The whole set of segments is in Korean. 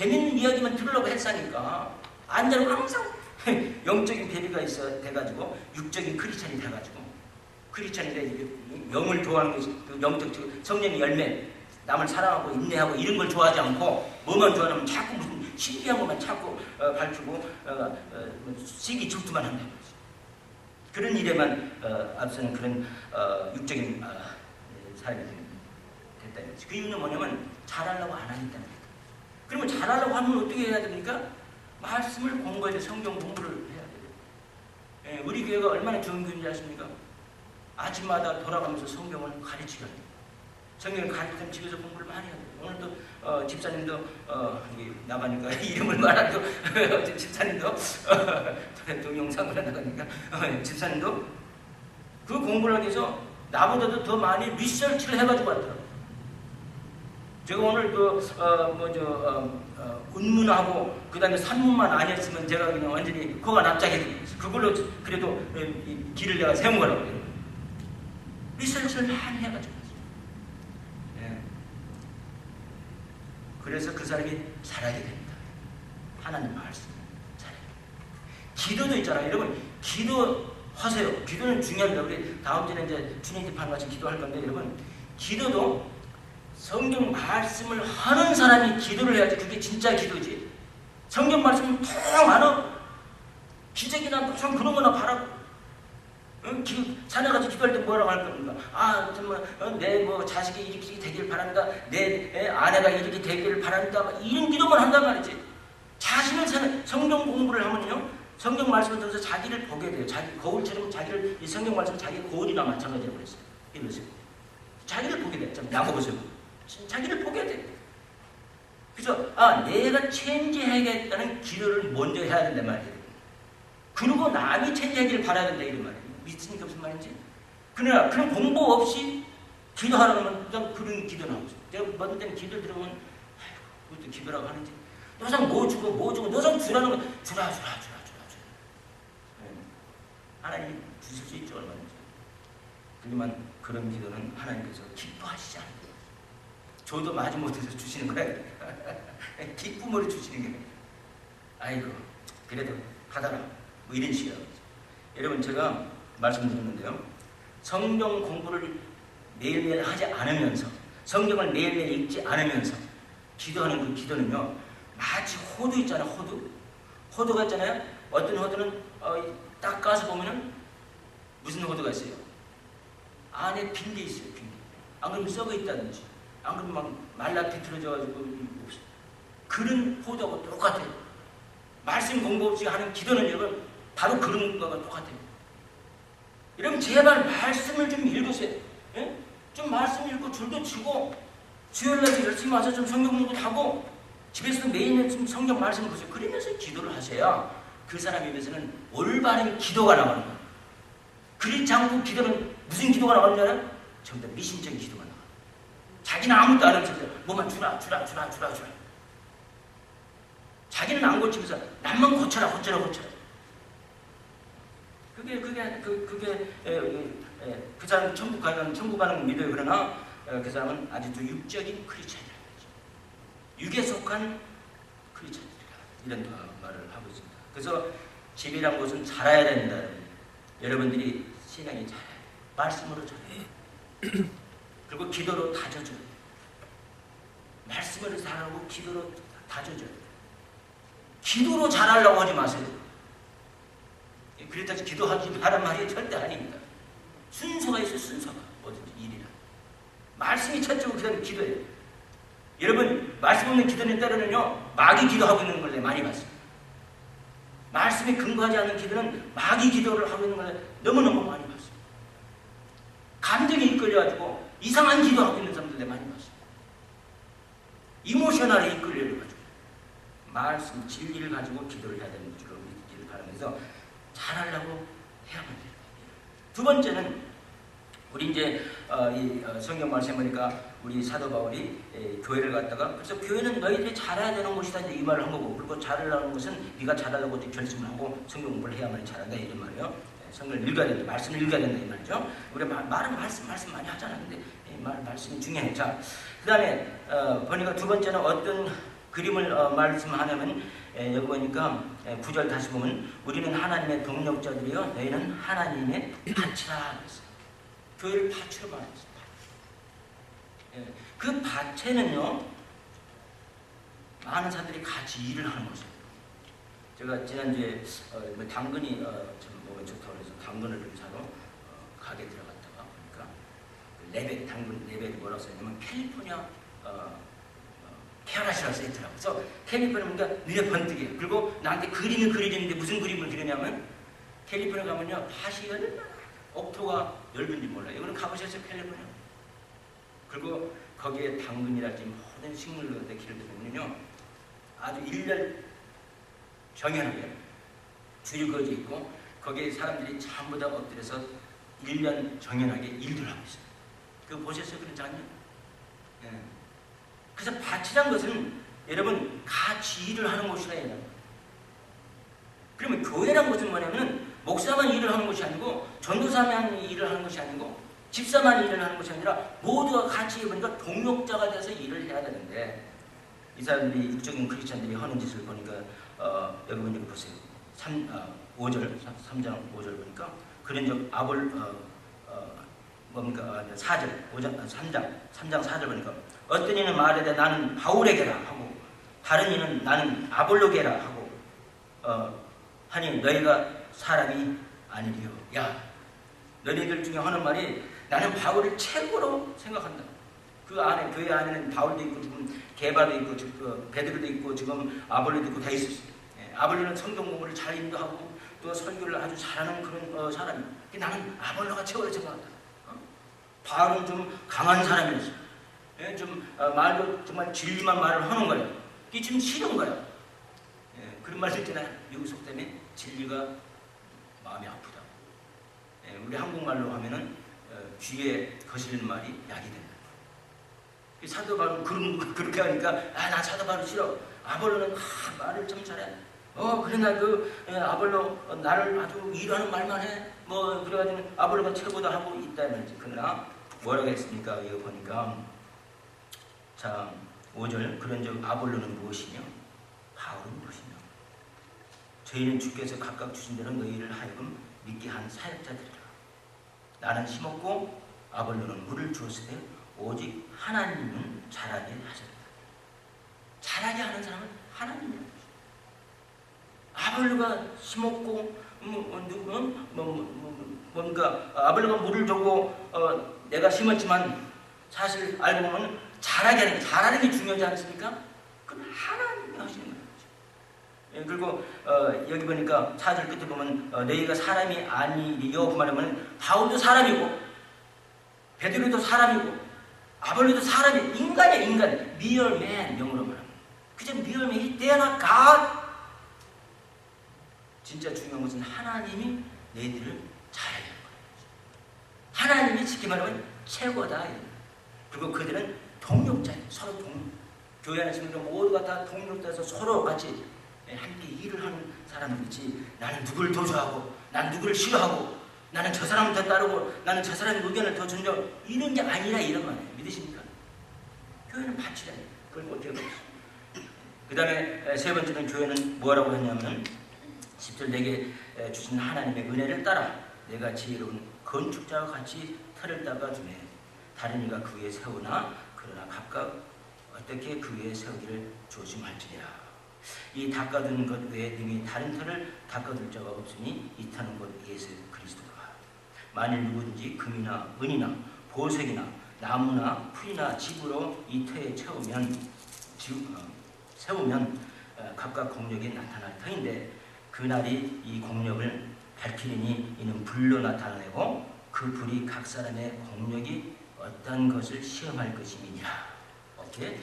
재밌는 이야기만 들으려고 했으니까 안 되고 항상 영적인 배비가 있어 돼가지고 육적인 크리스찬이 돼가지고 크리스찬인데 영을 좋아하는 것이 그 영적 성령의 열매 남을 사랑하고 인내하고 이런 걸 좋아하지 않고 뭐만 좋아하면 자꾸 무슨 신비한 것만 자꾸 밝히고 시기 질투만 한다. 그런 일에만 앞서는 그런 육적인 삶이 됐다는 거지. 그 이유는 뭐냐면 잘하려고 안 하니까. 그러면 잘하려고 하면 어떻게 해야 됩니까? 말씀을 공부해야 돼. 성경 공부를 해야 돼요. 예, 우리 교회가 얼마나 좋은 교회인지 아십니까? 아침마다 돌아가면서 성경을 가르치게 해야 돼요. 성경을 가르치면 집에서 공부를 많이 해야 돼요. 오늘도 집사님도 나가니까 이름을 말하고 집사님도 동영상으로 나가니까 집사님도 그 공부를 하기 위해서 나보다도 더 많이 리서치를 해가지고 왔더라고요. 제가 오늘 운문하고 그 다음에 산문만 아니었으면 제가 그냥 완전히 그거가 납작해. 그걸로 그래도 길을 내가 세운 거라고요. 리서치를 많이 해가지고. 예. 그래서 그 사람이 잘하게 됩니다. 하나님 말씀 잘해요. 기도도 있잖아요. 여러분 기도하세요. 기도는 중요합니다. 우리 다음 주에 이제 주님집하는 같이 기도할 건데 여러분 기도도 성경 말씀을 하는 사람이 기도를 해야지 그게 진짜 기도지. 성경 말씀은 더 많아. 기적이나 무슨 그런 거나 바라고. 자녀가지고 기도할 때 뭐라고 할 겁니까? 정말 내 자식이 이렇게 되길 바랍니다. 내 아내가 이렇게 되기를 바랍니다. 이런 기도만 한단 말이지. 자신을 사는 성경 공부를 하면요. 성경 말씀을 통해서 자기를 보게 돼요. 자기 거울처럼 자기를 이 성경 말씀 자기 거울이나 마찬가지라고 그랬어요. 이러세요. 자기를 보게 돼. 나무 보세요. 자기를 보게 돼. 그래서 내가 체인지해야겠다는 기도를 먼저 해야 된단 말이에요. 그리고 남이 체인지하기를 바라야 된다 이런 말이에요. 믿으니까 무슨 말인지. 그러나 그런 공부 없이 기도하라면 그냥 그런 기도 나오죠. 내가 어떤 때는 기도를 들으면 그것도 기도라고 하는지 너상 뭐 주고 너상 주라는 거 주라. 하나님 주실 수 있죠 얼마든지. 그렇지만 그런 기도는 하나님께서 기뻐하시지 않아요. 저도 마지못해서 주시는 거야. 기쁨으로 주시는 게 아이고 그래도 받아라 뭐 이런 식이라고. 여러분 제가 말씀드렸는데요. 성경 공부를 매일매일 하지 않으면서 성경을 매일매일 읽지 않으면서 기도하는 그 기도는요. 마치 호두 있잖아요. 호두가 있잖아요. 어떤 호두는 딱 까서 보면은 무슨 호두가 있어요? 안에 빈 게 있어요. 빈 게. 안 그러면 썩어 있다든지 안 그러면 막 말라 비틀어져가지고 그런 호두하고 똑같아요. 말씀 공부 없이 하는 기도는 여러분 바로 그런 거가 똑같아요. 여러분 제발 말씀을 좀 읽으세요. 예? 좀 말씀 읽고 줄도 치고 수요일날 열심히 와서 좀 성경 공부도 하고 집에서도 매일 좀 성경 말씀을 보세요. 그러면서 기도를 하셔야 그 사람에 대해서는 올바른 기도가 나오는 거예요. 그렇지 않고 기도는 무슨 기도가 나오는 줄 알아요? 전부 다 미신적인 기도가 나와요. 자기는 아무것도 안 하면서 뭐만 주라. 자기는 안 고치면서 남만 고쳐라. 그 사람은 천국 가는 건 믿어요. 그러나 그 사람은 아직도 육적인 크리스찬이라는 거죠. 육에 속한 크리스찬이라 이런 말을 하고 있습니다. 그래서 집이란 것은 자라야 된다. 여러분들이 신앙이 자라야 돼요. 말씀으로 자라야 돼요. 그리고 기도로 다져줘야 돼요. 말씀으로 자라고 기도로 다져줘야 돼요. 기도로 자라려고 하지 마세요. 그랬다고 기도하지 말란 말이 절대 아닙니다. 순서가 있어요. 순서가 뭐든지 일이라. 말씀이 첫째고 그 다음에 기도예요. 여러분 말씀 없는 기도는 때로는요 마귀 기도하고 있는 걸 많이 봤어요. 말씀에 근거하지 않는 기도는 마귀 기도를 하고 있는 걸 너무너무 많이 봤어요. 감정이 이끌려가지고 이상한 기도하고 있는 사람들 많이 봤어요. 이모셔널에 이끌려가지고 말씀 진리를 가지고 기도를 해야 되는 줄로 믿기를 바라면서 잘하려고 해야만 돼요. 두 번째는 우리 이제 성경 말씀 보니까 우리 사도 바울이 교회를 갔다가 그래서 교회는 너희들이 잘해야 되는 곳이다 이제 이 말을 한 거고 그리고 잘하려는 것은 네가 잘하려고 결심을 하고 성경 공부를 해야만 잘한다 이런 말이에요. 성경을 읽어야 된다. 말씀을 읽어야 된다 이 말이죠. 우리 말은 말씀 많이 하잖아. 근데 말씀이 중요해. 자, 그 다음에 보니까 두 번째는 어떤 그림을 말씀하냐면 여기 보니까 9절 다시 보면 우리는 하나님의 동력자들이요 너희는 하나님의 밭이라 그랬어요. 교회를 밭으로 말했어요. 그 밭에는요 많은 사람들이 같이 일을 하는 거죠. 제가 지난주에 당근이 좀 먹으면 좋다고 해서 당근을 좀 사러 가게 들어갔다가 보니까 레벨 당근 레벨이 뭐라고 써있냐면 캘리포니아 캐러라시라고 써있더라고요. 그래서 캘리포니아 그러니까 눈에 번뜩이에요. 그리고 나한테 그림을 그리는데 무슨 그림을 그리냐면 캘리포니아 가면요 밭이 얼마나 옥토가 넓은지 몰라요. 이거는 가보셨어요 캘리포니아? 그리고 거기에 당근이랄지 모든 식물들의 길을 보면요 아주 일렬 정연하게 줄이 그어져 있고 거기에 사람들이 전부 다 엎드려서 1년 정연하게 일들 하고 있어요. 그거 보셨어요? 그런 장면? 예. 그래서 밭이란 것은 여러분 같이 일을 하는 곳이라요. 그러면 교회란 것은 뭐냐면 목사만 일을 하는 것이 아니고 전도사만 일을 하는 것이 아니고 집사만 일을 하는 것이 아니라 모두가 같이 보니까 동력자가 돼서 일을 해야 되는데 이 사람들이 육적인 크리스찬들이 하는 짓을 보니까 여기 보니까 보세요. 5절 3장 5절 보니까 그런 적 뭡니까 4절 5장 3장 4절 보니까 어떤 이는 말하되 나는 바울에게라 하고 다른 이는 나는 아볼로게라 하고 하니 너희가 사람이 아니리요. 야 너희들 중에 하는 말이 나는 바울을 최고로 생각한다. 그 안에 교회 안에는 바울도 있고 지금 게바도 있고 지금 베드로도 있고 지금 아볼로도 있고 다 있었어요. 아볼로는 성경 공부를 잘 인도하고 또 설교를 아주 잘하는 그런 사람이. 나는 아볼로가 최고로 생각한다. 바울은 좀 강한 사람이었어. 좀 말도 정말 진리만 말을 하는 거예요. 이게 좀 싫은 거예요. 그런 말도 있잖아요. 미국 속 때문에 진리가 마음이 아프다. 우리 한국말로 하면은 귀에 거슬리는 말이 약이 된다. 사도 바울은 그렇게 하니까 나 사도 바울 싫어. 아볼로는 말을 좀 잘해. 그러나 아볼로 나를 아주 일하는 말만 해. 그래가지고 아볼로가 최고다 하고 있다 말이지. 그러나 뭐라고 했습니까? 이거 보니까 자 5절 그런즉 아볼로는 무엇이냐? 바울은 무엇이냐? 저희는 주께서 각각 주신 대로 너희를 하여금 믿게 한 사역자들이라. 나는 심었고 아볼로는 물을 주었으되 오직 하나님은 자라게 하셨다. 자라게 하는 사람은 하나님이라는 것이죠. 아볼로가 심었고 뭔가 아볼로가 물을 주고 내가 심었지만 사실 알고 보면 자라는 게 중요하지 않습니까? 그건 하나님이 하시는 거예요. 그리고 여기 보니까 4절 끝에 보면 너희가 사람이 아니리요 그 말하면 바울도 사람이고 베드로도 사람이고 아볼로도 사람이 인간이야 인간. mere man 영어로 말하면 그저 mere man. They are not God. 진짜 중요한 것은 하나님이 너희들을 잘하게 하는 거예요. 하나님이 쉽게 말하면 최고다. 그리고 그들은 동력자예요. 서로 교회 안에 있는 모두가 다 동력자에서 서로 같이 함께 일을 하는 사람이지 나는 누구를 더 좋아하고 나는 누구를 싫어하고 나는 저 사람을 더 따르고 나는 저 사람의 의견을 더 존중 이런 게 아니라 이런 말이에요. 믿으십니까? 교회는 바치라. 그걸 못 해요. 그 다음에 세 번째는 교회는 뭐라고 했냐면 10절 내게 주신 하나님의 은혜를 따라 내가 지혜로운 건축자와 같이 틀을 닦아주매 다른 이가 그 위에 세우나 그러나 각각 어떻게 그 위에 세우기를 조심할지니라. 이 닦아둔 것 외에 등이 다른 터를 닦아둘 자가 없으니 이 터는 곧 예수 그리스도라. 만일 누구든지 금이나 은이나 보석이나 나무나 풀이나 집으로 이 터에 세우면 각각 공력이 나타날 터인데 그날이 이 공력을 밝히리니 이는 불로 나타내고 그 불이 각 사람의 공력이 어떤 것을 시험할 것임이니라. 오케이?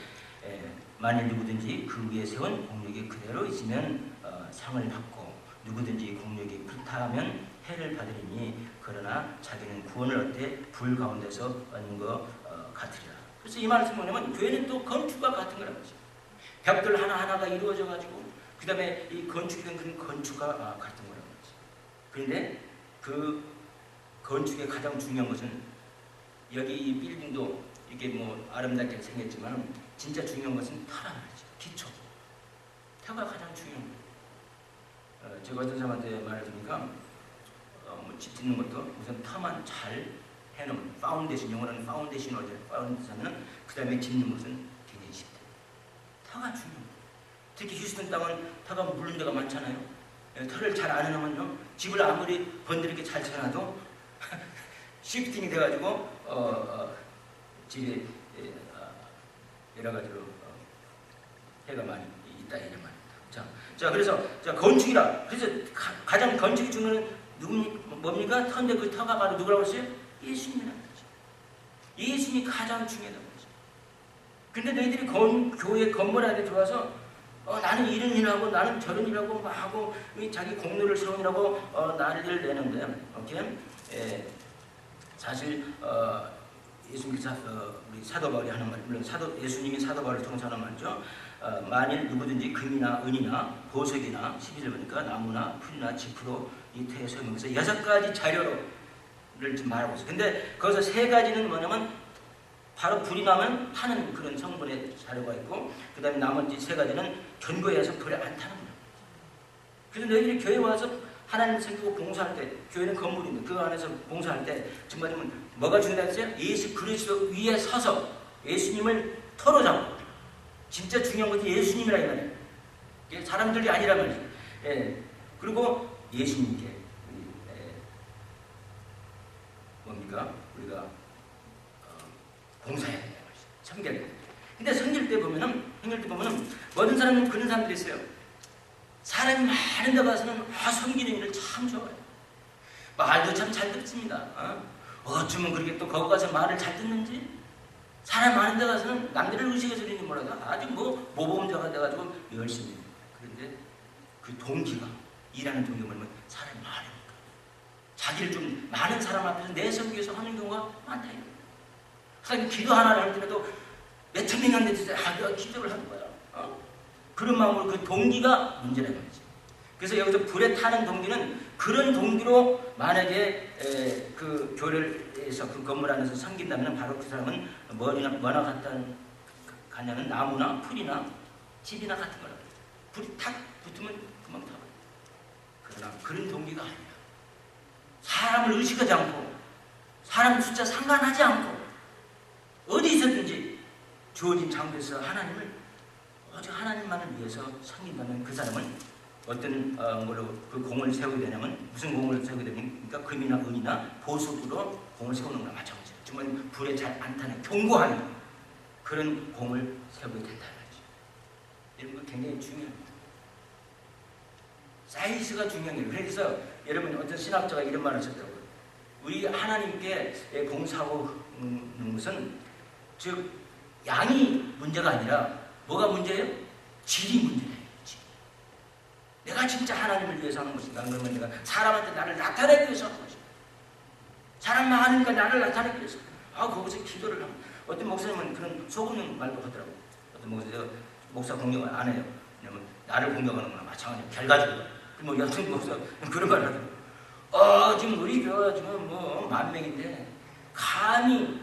만일 누구든지 그 위에 세운 공력이 그대로 있으면 상을 받고 누구든지 공력이 불타하면 해를 받으리니 그러나 자기는 구원을 얻되 불 가운데서 얻는 것 같으리라. 그래서 이 말씀 뭐냐면 교회는 또 건축과 같은 거라는 거죠. 벽들 하나하나가 이루어져 가지고 그 다음에 이 건축된 그런 건축과 같은 거라는 거죠. 그런데 그 건축의 가장 중요한 것은 여기 이 빌딩도 이게 뭐 아름답게 생겼지만 진짜 중요한 것은 터란 말이죠. 기초. 터가 가장 중요합니다. 제가 어떤 사람한테 말을 드리니까 집 짓는 것도 우선 터만 잘 해놓으면 파운데이션, 영어로는 파운데이션을 파운데이션은 그 다음에 짓는 것은 굉장히 쉽다. 터가 중요합니다. 특히 휴스턴 땅은 터가 물른 데가 많잖아요. 터를 잘 안 해놓으면요, 집을 아무리 번들이게 잘 쳐놔도 시프팅이 돼가지고 집에 여러 가지로 해가 많이 있다 이런 말입니다. 자 그래서 건축이라, 그래서 가장 건축이 중요한 뭡니까? 터인데 그 터가 바로 누구라고 했어요? 예수님이라는 거죠. 예수님이 가장 중요하다고 그러죠. 근데 너희들이 교회 건물 안에 들어와서 나는 이런 일하고 나는 저런 일하고 막 하고 자기 공로를 세우느라고 난리를 내는데, 사실 예수님께서 우리 사도 바울이 하는 말, 물론 예수님이 사도 바울을 통해서 하는 말이죠. 만일 누구든지 금이나 은이나 보석이나 12절 보니까 나무나 풀이나 짚으로 이 태에 세우면서 6가지 자료를 지금 말하고 있어요. 근데 거기서 3가지는 뭐냐면 바로 불이 나면 타는 그런 성분의 자료가 있고, 그 다음에 나머지 3가지는 견고해서 불에 안 타는 거예요. 그래서 너희들이 교회 와서 하나님 섬기고 봉사할 때, 교회는 건물인데 그 안에서 봉사할 때 정말 뭐가 중요하다 했어요? 예수 그리스도 위에 서서 예수님을 터로 잡고, 진짜 중요한 것이 예수님이라 이 말이에요. 사람들이 아니란 말이죠. 그리고 예수님께 뭡니까? 우리가 봉사해야 된다는 말이죠. 섬겨야 된다. 근데 섬길 때 보면은 모든 사람은 그런 사람들이 있어요. 사람이 많은 데 가서는 섬기는 일을 참 좋아해요. 말도 참 잘 듣습니다. 어쩌면 그렇게 또 거기 가서 말을 잘 듣는지, 사람 많은 데 가서는 남들을 의식해서 그런지 몰라도 아주 모범자가 돼가지고 열심히 해요. 그런데 그 동기가, 일하는 동기가 뭐냐면 사람이 많으니까 자기를 좀 많은 사람 앞에서 내세우기 위해서 하는 경우가 많다. 하나님 기도 하나를 할 때라도 몇천 명이 안 되지, 내가 기도를 하는 거야. 그런 마음으로 그 동기가 문제라는 거지. 그래서 여기서 불에 타는 동기는 그런 동기로 만약에 그 교회에서 그 건물 안에서 섬긴다면 바로 그 사람은 뭐나 가냐면 나무나 풀이나 집이나 같은 거라. 불이 탁 붙으면 금방 타버려. 그러나 그런 동기가 아니야. 사람을 의식하지 않고 사람 숫자 상관하지 않고 어디 있었든지 주어진 장소에서 하나님을 오직 하나님만을 위해서 섬긴다면 그 사람은 어떤 걸로 그 공을 세우게 되냐면, 무슨 공을 세우게 되면, 그러니까 금이나 은이나 보석으로 공을 세우는 거나 마찬가지예요. 정말 불에 잘 안 타는 견고한 그런 공을 세우게 된다는 거죠. 이런 거 굉장히 중요합니다. 사이즈가 중요한 거예요. 그래서 여러분 어떤 신학자가 이런 말을 하셨더라고요. 우리 하나님께 봉사하는 것은 즉 양이 문제가 아니라 뭐가 문제예요? 질이 문제예요. 내가 진짜 하나님을 위해서 하는 것인가? 그러면 내가 사람한테 나를 나타내기 위해서 하는 것인가? 사람 많으니까 나를 나타내기 위해서. 거기서 기도를 하면, 어떤 목사님은 그런 속없는 말도 하더라고요. 어떤 목사 공격을 안 해요. 왜냐면 나를 공격하는 거나 마찬가지로 결과적으로. 여튼 목사 그런 말을 하더라고요. 지금 우리 교회 지금 10,000명인데 감히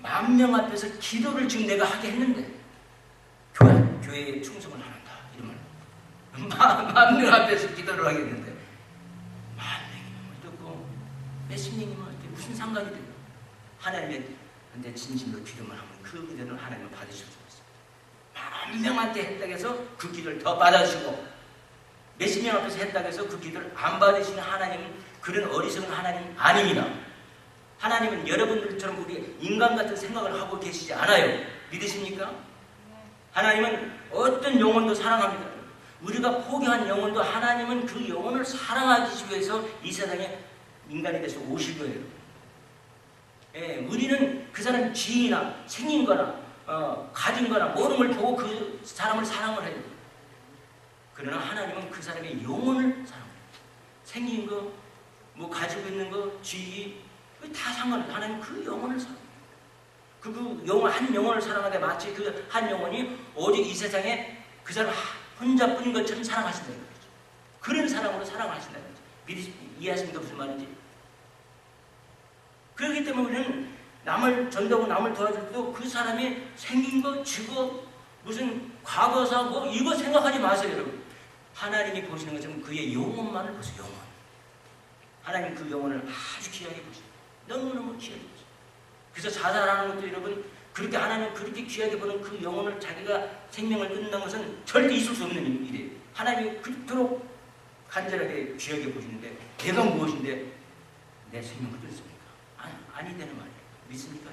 10,000명 앞에서 기도를 지금 내가 하게 했는데 교회에 충성을 안 한다. 이런 말. 10,000명 앞에서 기도를 하겠는데 10,000명이면 어떻고 몇십 명이면 어떻게 무슨 상관이 돼요? 하나님한테 진심으로 기도만 하면 그 기도는 하나님은 받으실 수 있어요. 10,000명한테 했다고 해서 그 기도를 더 받아주시고, 몇십 명 앞에서 했다고 해서 그 기도를 안 받으시는 하나님은 그런 어리석은 하나님 아닙니다. 하나님은 여러분들처럼 우리 인간 같은 생각을 하고 계시지 않아요. 믿으십니까? 하나님은 어떤 영혼도 사랑합니다. 우리가 포기한 영혼도 하나님은 그 영혼을 사랑하기 위해서 이 세상에 인간이 돼서 오실 거예요. 우리는 그 사람 지인이나 생긴 거나 가진 거나 모든 걸 보고 그 사람을 사랑을 해요. 그러나 하나님은 그 사람의 영혼을 사랑해요. 생긴 거, 가지고 있는 거, 지위, 다 상관없어요. 하나님은 그 영혼을 사랑해요. 한 영혼을 사랑하되 마치 그 한 영혼이 오직 이 세상에 그 사람 혼자뿐인 것처럼 사랑하신다는 거죠. 그런 사랑으로 사랑하신다는 거죠. 이해하십니까? 무슨 말인지? 그렇기 때문에 우리는 남을 전도하고 남을 도와줄 때도 그 사람이 생긴 거, 직업, 무슨 과거사 이거 생각하지 마세요, 여러분. 하나님이 보시는 것처럼 그의 영혼만을 보세요. 영혼. 하나님 그 영혼을 아주 귀하게 보세요. 너무너무 귀하게 보세요. 그래서 자살하는 것도 여러분 그렇게 하나님 그렇게 귀하게 보는 그 영혼을 자기가 생명을 끊는 것은 절대 있을 수 없는 일이에요. 하나님이 그토록 간절하게 귀하게 보시는데 내가 무엇인데 내 생명을 끊습니까? 아니 되는 말이에요. 믿습니까?